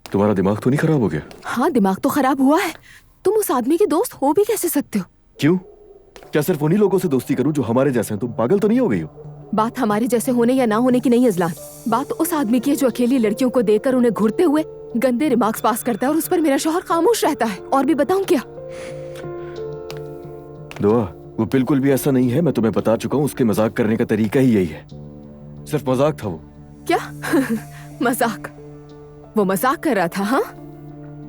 तुम्हारा दिमाग तो नहीं खराब हो गया? हाँ, दिमाग तो खराब हुआ है। तुम उस आदमी के दोस्त हो भी कैसे सकते हो? क्यों? क्या सिर्फ उन्हीं लोगों से दोस्ती करूं जो हमारे जैसे हैं? तुम पागल तो नहीं हो गई हो? बात हमारे जैसे होने या ना होने की नहीं अजलान, बात उस आदमी की है जो अकेली लड़कियों को देखकर उन्हें घूरते हुए गंदे रिमार्क्स पास करता है और उस पर मेरा शौहर खामोश रहता है। और भी बताऊं क्या? दुआ, वो बिल्कुल भी ऐसा नहीं है। मैं तुम्हें बता चुका हूँ, उसके मजाक करने का तरीका ही यही है। सिर्फ मजाक था वो। क्या? मजाक? वो मजाक कर रहा था? हाँ,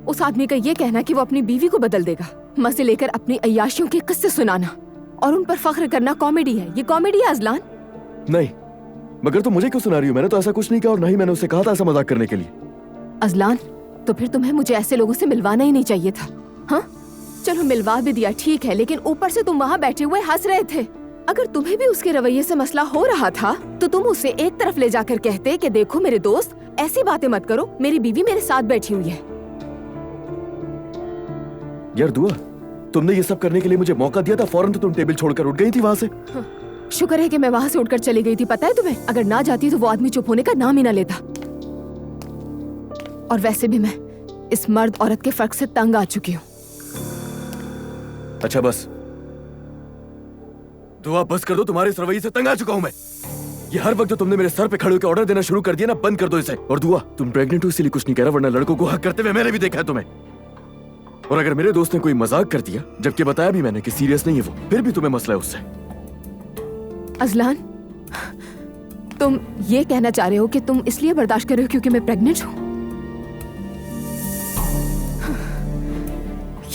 उस आदमी का ये कहना कि वो अपनी बीवी को बदल देगा, मजे लेकर अपनी अय्याशियों के किस्से सुनाना और उन पर फख्र करना कॉमेडी है। ये कॉमेडी है अजलान? नहीं, मगर तुम मुझे क्यों सुना रही हो? मैंने तो ऐसा कुछ नहीं किया और ना ही मैंने उसे कहा था ऐसा मजाक करने के लिए। अजलान, तो फिर तुम्हें मुझे ऐसे लोगों से मिलवाना ही नहीं चाहिए था। हाँ, चलो मिलवा भी दिया, ठीक है, लेकिन ऊपर से तुम वहाँ बैठे हुए हंस रहे थे। अगर तुम्हें भी उसके रवैये से मसला हो रहा था तो तुम उसे एक तरफ ले जाकर कहते कि देखो मेरे दोस्त, ऐसी बातें मत करो, मेरी बीवी मेरे साथ बैठी हुई है। यार दुआ, तुमने ये सब करने के लिए मुझे मौका दिया था, फौरन तो तुम टेबल छोड़कर उठ गई थी वहाँ से। हाँ, शुक्र है कि मैं वहाँ से उठकर चली गई थी। पता है तुम्हें, अगर ना जाती तो वो आदमी चुप होने का नाम ही ना लेता। और वैसे भी मैं इस मर्द औरत के फर्क से तंग आ चुकी हूँ। अच्छा बस दुआ, बस कर दो। तुम्हारे इस रवैये से तंग आ चुका हूं मैं। ये हर वक्त जो तुमने मेरे सर पे खड़े होकर ऑर्डर देना शुरू कर दिया ना, बंद कर दो इसे। और दुआ, तुम प्रेग्नेंट हो इसीलिए कुछ नहीं कह रहा, वरना लड़कों को हक करते हुए मैंने भी देखा है तुम्हें। और अगर मेरे दोस्त ने कोई मजाक कर दिया, जबकि बताया भी मैंने कि सीरियस नहीं है वो, फिर भी तुम्हें मसला है उससे। अजलान, तुम ये कहना चाह रहे हो कि तुम इसलिए बर्दाश्त कर रहे हो क्योंकि मैं प्रेग्नेंट हूँ?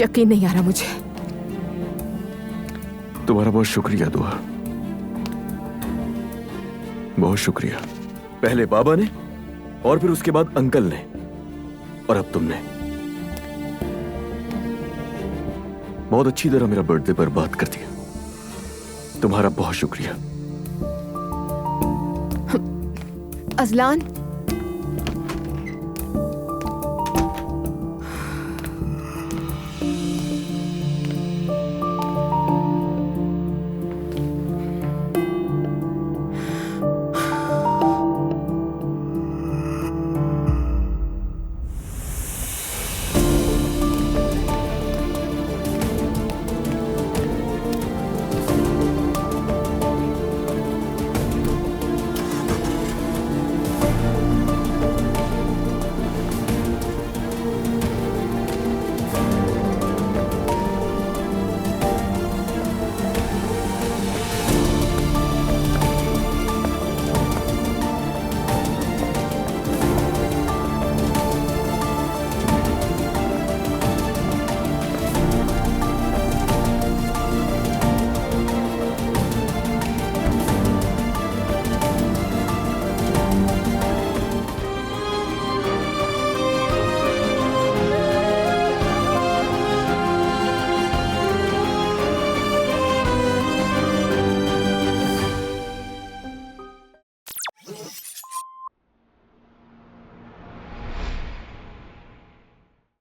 यकीन नहीं आ रहा मुझे। तुम्हारा बहुत शुक्रिया दुआ, बहुत शुक्रिया। पहले बाबा ने और फिर उसके बाद अंकल ने और अब तुमने। बहुत अच्छी तरह मेरा बर्थडे बर्बाद कर दिया। तुम्हारा बहुत शुक्रिया। अजलान,